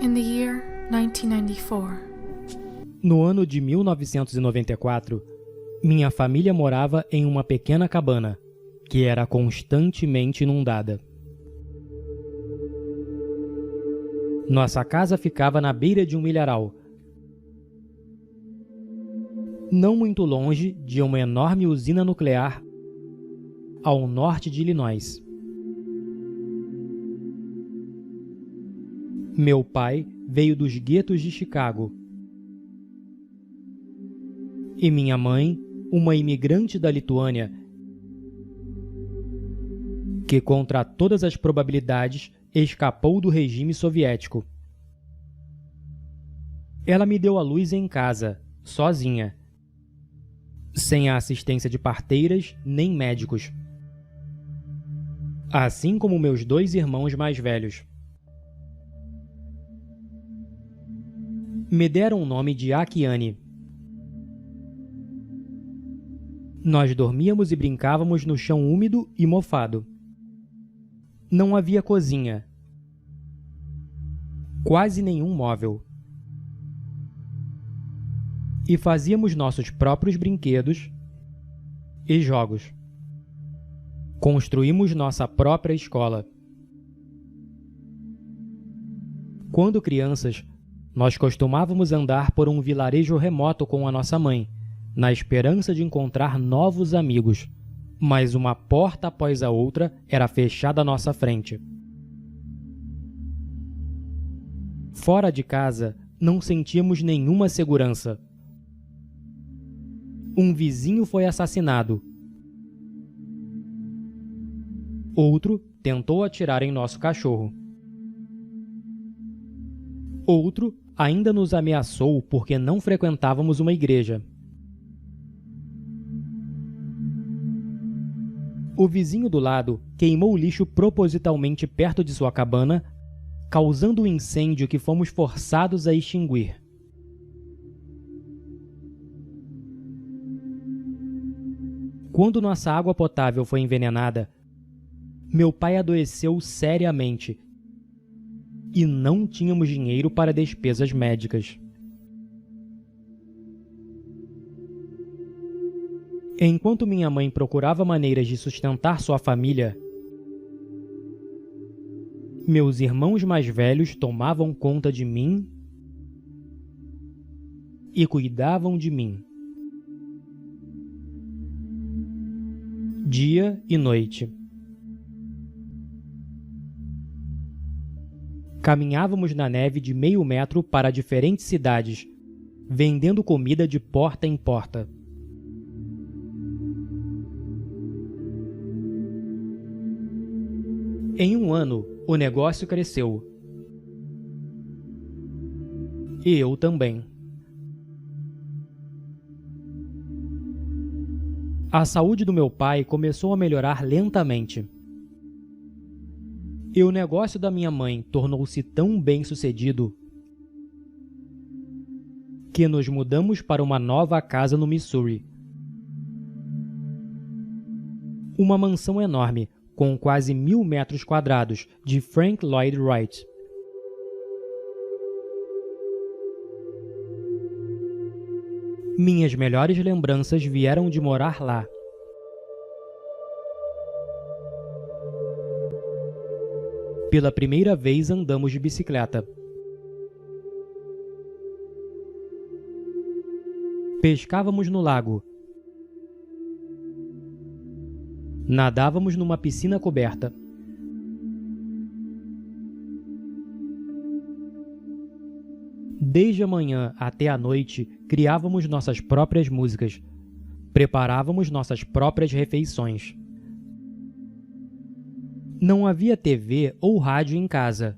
In the year 1994. No ano de 1994, minha família morava em uma pequena cabana, que era constantemente inundada. Nossa casa ficava na beira de um milharal, não muito longe de uma enorme usina nuclear ao norte de Illinois. Meu pai veio dos guetos de Chicago e minha mãe, uma imigrante da Lituânia, que contra todas as probabilidades escapou do regime soviético. Ela me deu à luz em casa, sozinha, sem a assistência de parteiras nem médicos, assim como meus 2 irmãos mais velhos. Me deram o nome de Akiane. Nós dormíamos e brincávamos no chão úmido e mofado. Não havia cozinha, quase nenhum móvel. E fazíamos nossos próprios brinquedos e jogos. Construímos nossa própria escola. Quando crianças, nós costumávamos andar por um vilarejo remoto com a nossa mãe, na esperança de encontrar novos amigos, mas uma porta após a outra era fechada à nossa frente. Fora de casa, não sentíamos nenhuma segurança. Um vizinho foi assassinado. Outro tentou atirar em nosso cachorro. Outro ainda nos ameaçou porque não frequentávamos uma igreja. O vizinho do lado queimou o lixo propositalmente perto de sua cabana, causando um incêndio que fomos forçados a extinguir. Quando nossa água potável foi envenenada, meu pai adoeceu seriamente e não tínhamos dinheiro para despesas médicas. Enquanto minha mãe procurava maneiras de sustentar sua família, meus irmãos mais velhos tomavam conta de mim e cuidavam de mim, dia e noite. Caminhávamos na neve de meio metro para diferentes cidades, vendendo comida de porta em porta. Em um ano, o negócio cresceu. E eu também. A saúde do meu pai começou a melhorar lentamente. E o negócio da minha mãe tornou-se tão bem-sucedido que nos mudamos para uma nova casa no Missouri. Uma mansão enorme, com quase 1.000 metros quadrados, de Frank Lloyd Wright. Minhas melhores lembranças vieram de morar lá. Pela primeira vez andamos de bicicleta. Pescávamos no lago. Nadávamos numa piscina coberta. Desde a manhã até a noite, criávamos nossas próprias músicas. Preparávamos nossas próprias refeições. Não havia TV ou rádio em casa.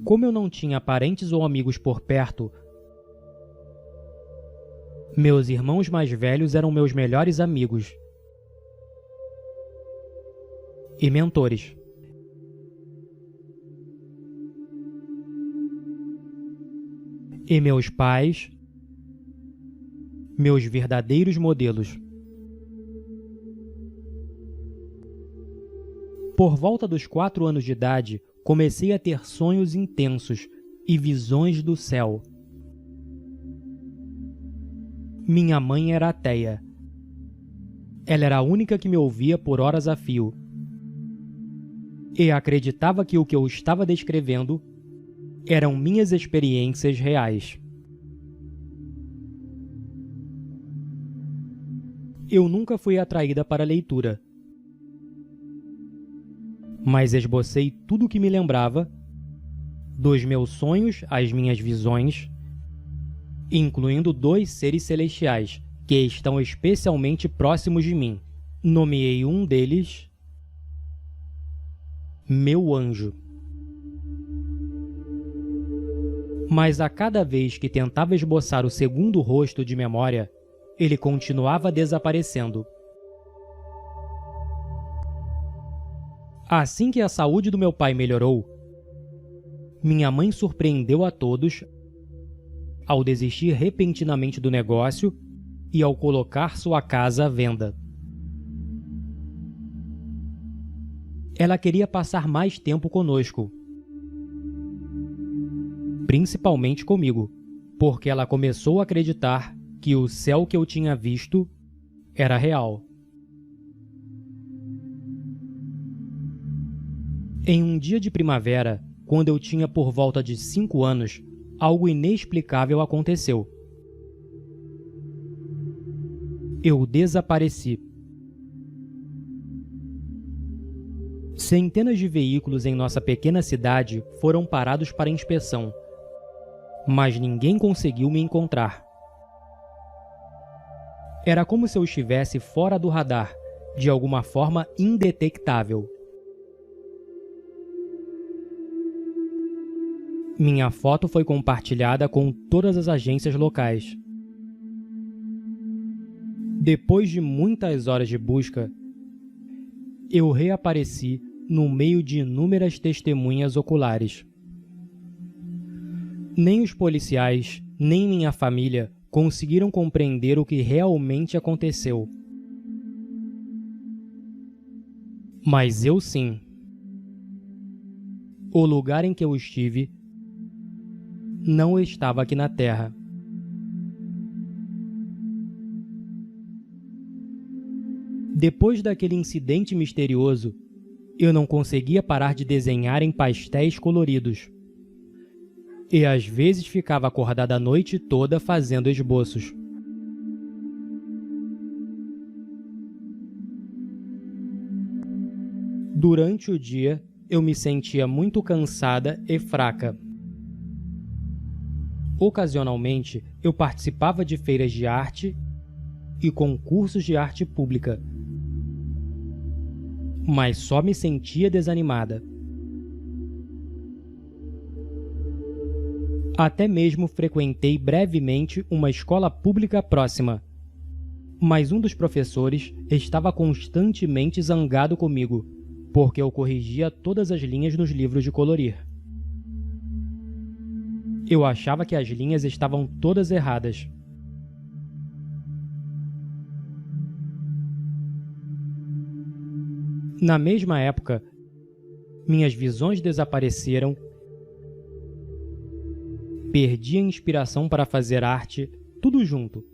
Como eu não tinha parentes ou amigos por perto, meus irmãos mais velhos eram meus melhores amigos e mentores. E meus pais, meus verdadeiros modelos. Por volta dos 4 anos de idade, comecei a ter sonhos intensos e visões do céu. Minha mãe era ateia. Ela era a única que me ouvia por horas a fio. E acreditava que o que eu estava descrevendo eram minhas experiências reais. Eu nunca fui atraída para a leitura, mas esbocei tudo o que me lembrava, dos meus sonhos às minhas visões, incluindo 2 seres celestiais que estão especialmente próximos de mim. Nomeei um deles meu anjo. Mas a cada vez que tentava esboçar o segundo rosto de memória, ele continuava desaparecendo. Assim que a saúde do meu pai melhorou, minha mãe surpreendeu a todos ao desistir repentinamente do negócio e ao colocar sua casa à venda. Ela queria passar mais tempo conosco, principalmente comigo, porque ela começou a acreditar que o céu que eu tinha visto era real. Em um dia de primavera, quando eu tinha por volta de 5 anos, algo inexplicável aconteceu. Eu desapareci. Centenas de veículos em nossa pequena cidade foram parados para inspeção, mas ninguém conseguiu me encontrar. Era como se eu estivesse fora do radar, de alguma forma indetectável. Minha foto foi compartilhada com todas as agências locais. Depois de muitas horas de busca, eu reapareci no meio de inúmeras testemunhas oculares. Nem os policiais, nem minha família conseguiram compreender o que realmente aconteceu. Mas eu sim. O lugar em que eu estive não estava aqui na Terra. Depois daquele incidente misterioso, eu não conseguia parar de desenhar em pastéis coloridos. E às vezes ficava acordada a noite toda fazendo esboços. Durante o dia, eu me sentia muito cansada e fraca. Ocasionalmente, eu participava de feiras de arte e concursos de arte pública, mas só me sentia desanimada. Até mesmo frequentei brevemente uma escola pública próxima, mas um dos professores estava constantemente zangado comigo, porque eu corrigia todas as linhas nos livros de colorir. Eu achava que as linhas estavam todas erradas. Na mesma época, minhas visões desapareceram, perdi a inspiração para fazer arte, tudo junto.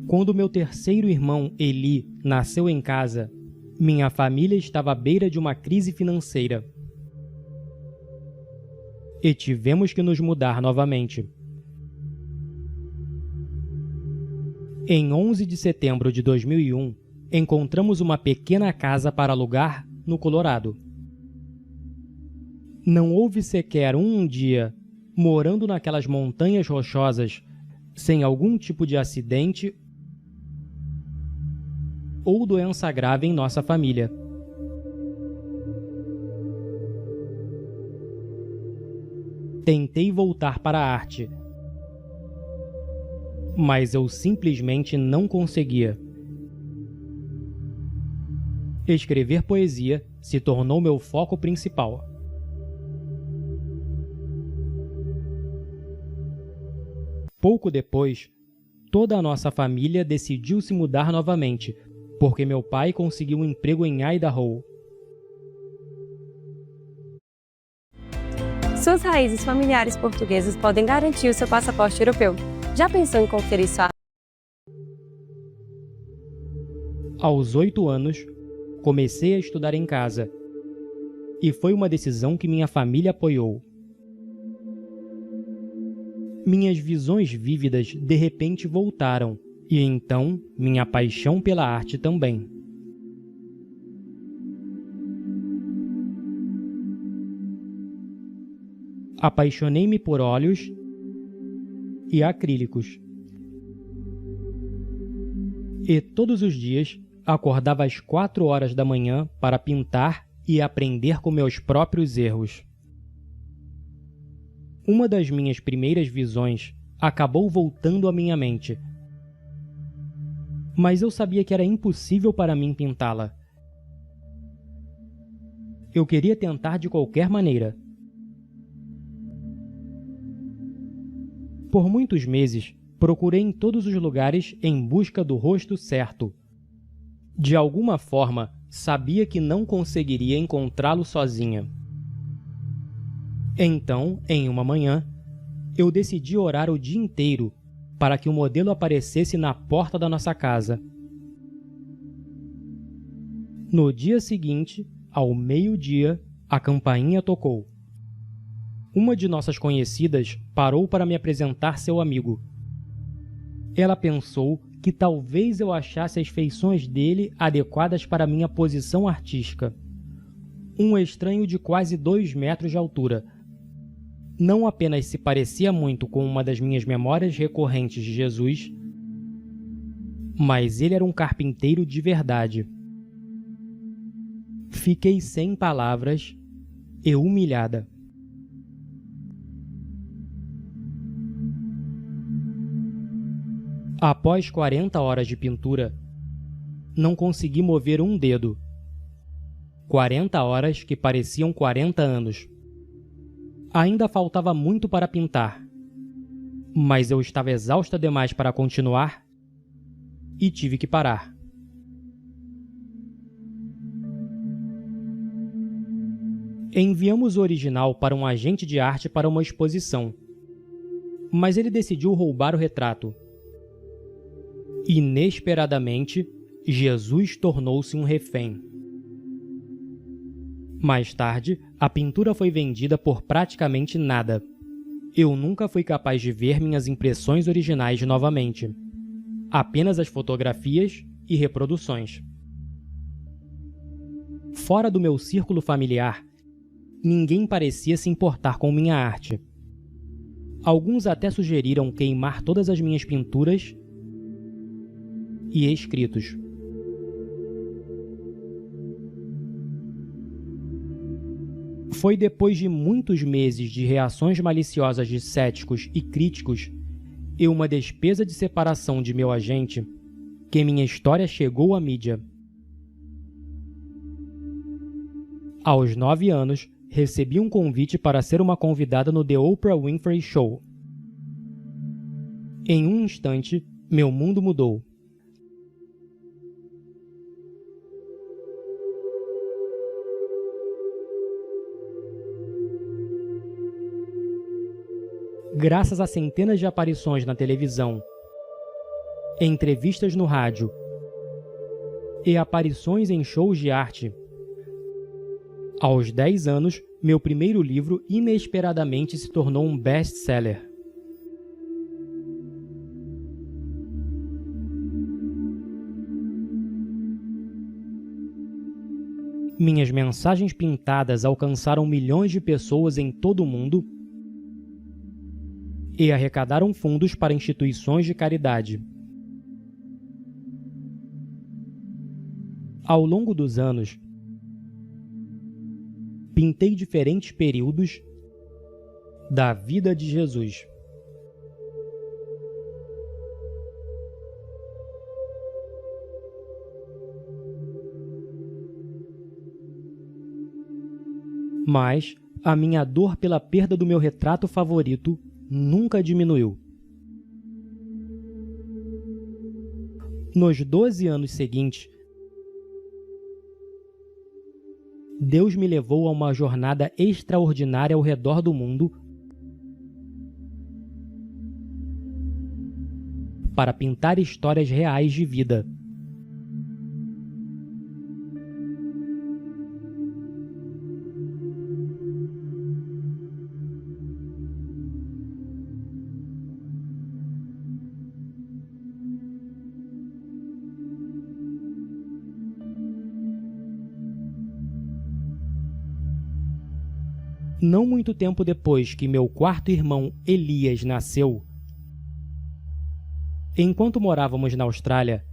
Quando meu terceiro irmão, Eli, nasceu em casa, minha família estava à beira de uma crise financeira. E tivemos que nos mudar novamente. Em 11 de setembro de 2001, encontramos uma pequena casa para alugar no Colorado. Não houve sequer um dia morando naquelas montanhas rochosas sem algum tipo de acidente ou doença grave em nossa família. Tentei voltar para a arte, mas eu simplesmente não conseguia. Escrever poesia se tornou meu foco principal. Pouco depois, toda a nossa família decidiu se mudar novamente, porque meu pai conseguiu um emprego em Idaho. Suas raízes familiares portuguesas podem garantir o seu passaporte europeu. Já pensou em conferir sua... Aos 8 anos, comecei a estudar em casa, e foi uma decisão que minha família apoiou. Minhas visões vívidas de repente voltaram, e então minha paixão pela arte também. Apaixonei-me por óleos e acrílicos. E todos os dias acordava às 4 horas da manhã para pintar e aprender com meus próprios erros. Uma das minhas primeiras visões acabou voltando à minha mente, mas eu sabia que era impossível para mim pintá-la. Eu queria tentar de qualquer maneira. Por muitos meses, procurei em todos os lugares em busca do rosto certo. De alguma forma, sabia que não conseguiria encontrá-lo sozinha. Então, em uma manhã, eu decidi orar o dia inteiro para que o modelo aparecesse na porta da nossa casa. No dia seguinte, ao meio-dia, a campainha tocou. Uma de nossas conhecidas parou para me apresentar seu amigo. Ela pensou que talvez eu achasse as feições dele adequadas para minha posição artística. Um estranho de quase 2 metros de altura. Não apenas se parecia muito com uma das minhas memórias recorrentes de Jesus, mas ele era um carpinteiro de verdade. Fiquei sem palavras e humilhada. Após 40 horas de pintura, não consegui mover um dedo. 40 horas que pareciam 40 anos. Ainda faltava muito para pintar, mas eu estava exausta demais para continuar e tive que parar. Enviamos o original para um agente de arte para uma exposição, mas ele decidiu roubar o retrato. Inesperadamente, Jesus tornou-se um refém. Mais tarde, a pintura foi vendida por praticamente nada. Eu nunca fui capaz de ver minhas impressões originais novamente. Apenas as fotografias e reproduções. Fora do meu círculo familiar, ninguém parecia se importar com minha arte. Alguns até sugeriram queimar todas as minhas pinturas e escritos. Foi depois de muitos meses de reações maliciosas de céticos e críticos e uma despesa de separação de meu agente que minha história chegou à mídia. Aos 9 anos, recebi um convite para ser uma convidada no The Oprah Winfrey Show. Em um instante, meu mundo mudou. Graças a centenas de aparições na televisão, entrevistas no rádio e aparições em shows de arte, aos 10 anos, meu primeiro livro inesperadamente se tornou um best-seller. Minhas mensagens pintadas alcançaram milhões de pessoas em todo o mundo e arrecadaram fundos para instituições de caridade. Ao longo dos anos, pintei diferentes períodos da vida de Jesus. Mas a minha dor pela perda do meu retrato favorito nunca diminuiu. Nos 12 anos seguintes, Deus me levou a uma jornada extraordinária ao redor do mundo para pintar histórias reais de vida. Não muito tempo depois que meu quarto irmão Elias nasceu, enquanto morávamos na Austrália,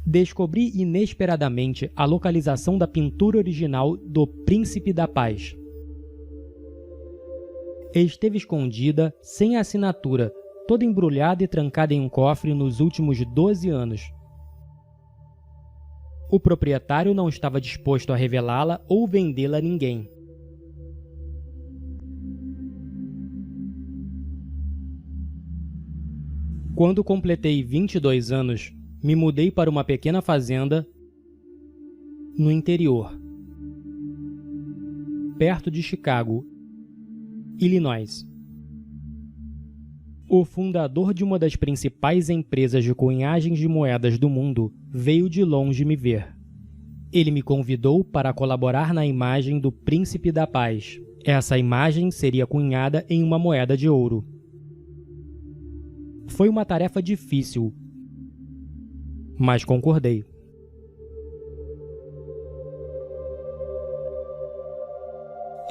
descobri inesperadamente a localização da pintura original do Príncipe da Paz. Esteve escondida, sem assinatura, toda embrulhada e trancada em um cofre nos últimos 12 anos. O proprietário não estava disposto a revelá-la ou vendê-la a ninguém. Quando completei 22 anos, me mudei para uma pequena fazenda no interior, perto de Chicago, Illinois. O fundador de uma das principais empresas de cunhagens de moedas do mundo veio de longe me ver. Ele me convidou para colaborar na imagem do Príncipe da Paz. Essa imagem seria cunhada em uma moeda de ouro. Foi uma tarefa difícil, mas concordei.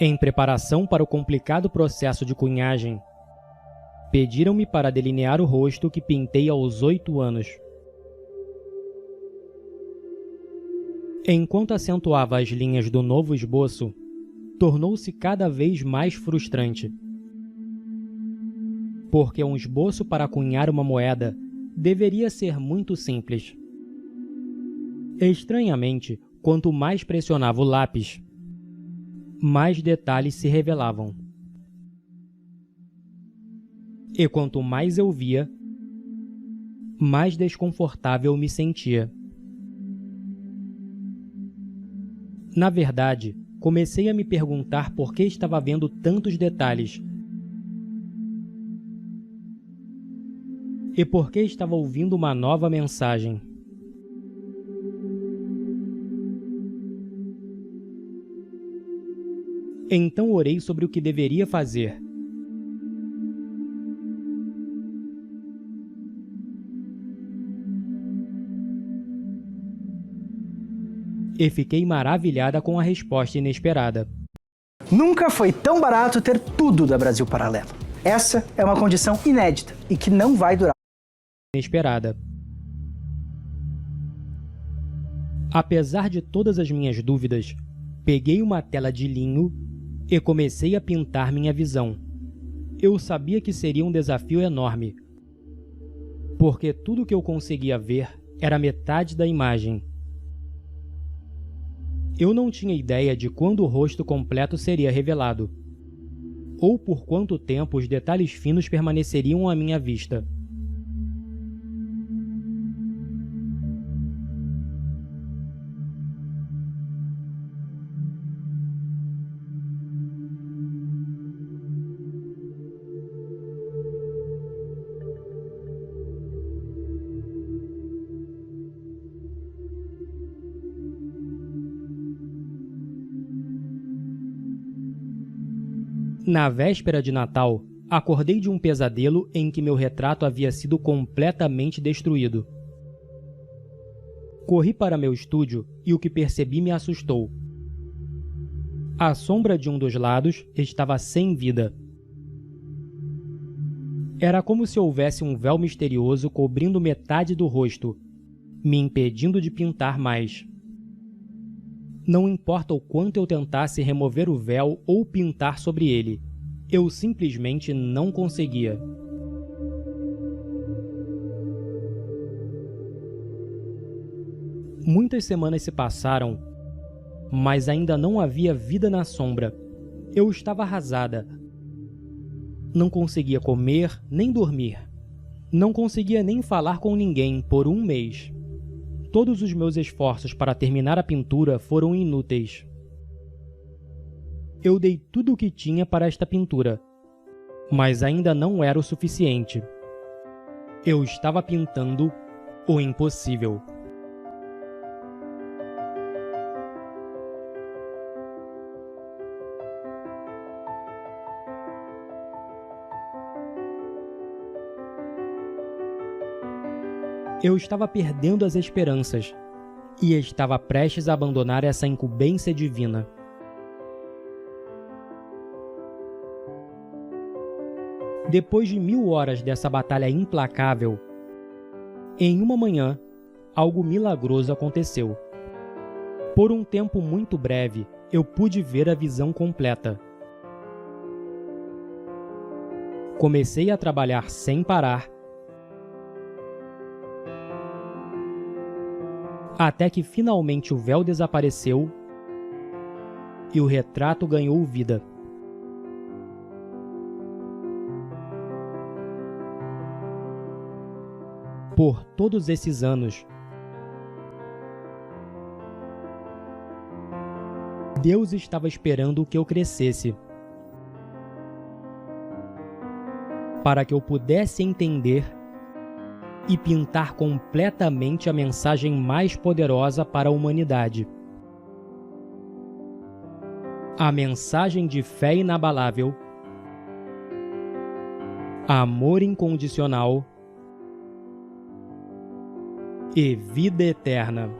Em preparação para o complicado processo de cunhagem, pediram-me para delinear o rosto que pintei aos 8 anos. Enquanto acentuava as linhas do novo esboço, tornou-se cada vez mais frustrante. Porque um esboço para cunhar uma moeda deveria ser muito simples. Estranhamente, quanto mais pressionava o lápis, mais detalhes se revelavam. E quanto mais eu via, mais desconfortável me sentia. Na verdade, comecei a me perguntar por que estava vendo tantos detalhes e por que estava ouvindo uma nova mensagem. Então orei sobre o que deveria fazer. E fiquei maravilhada com a resposta inesperada. Nunca foi tão barato ter tudo da Brasil Paralelo. Essa é uma condição inédita e que não vai durar. Inesperada. Apesar de todas as minhas dúvidas, peguei uma tela de linho e comecei a pintar minha visão. Eu sabia que seria um desafio enorme, porque tudo que eu conseguia ver era metade da imagem. Eu não tinha ideia de quando o rosto completo seria revelado, ou por quanto tempo os detalhes finos permaneceriam à minha vista. Na véspera de Natal, acordei de um pesadelo em que meu retrato havia sido completamente destruído. Corri para meu estúdio e o que percebi me assustou. A sombra de um dos lados estava sem vida. Era como se houvesse um véu misterioso cobrindo metade do rosto, me impedindo de pintar mais. Não importa o quanto eu tentasse remover o véu ou pintar sobre ele, eu simplesmente não conseguia. Muitas semanas se passaram, mas ainda não havia vida na sombra. Eu estava arrasada. Não conseguia comer nem dormir. Não conseguia nem falar com ninguém por um mês. todos os meus esforços para terminar a pintura foram inúteis. Eu dei tudo o que tinha para esta pintura, mas ainda não era o suficiente. Eu estava pintando o impossível. Eu estava perdendo as esperanças e estava prestes a abandonar essa incumbência divina. Depois de 1000 horas dessa batalha implacável, em uma manhã, algo milagroso aconteceu. Por um tempo muito breve, eu pude ver a visão completa. Comecei a trabalhar sem parar, até que finalmente o véu desapareceu e o retrato ganhou vida. Por todos esses anos, Deus estava esperando que eu crescesse, para que eu pudesse entender e pintar completamente a mensagem mais poderosa para a humanidade. A mensagem de fé inabalável, amor incondicional e vida eterna.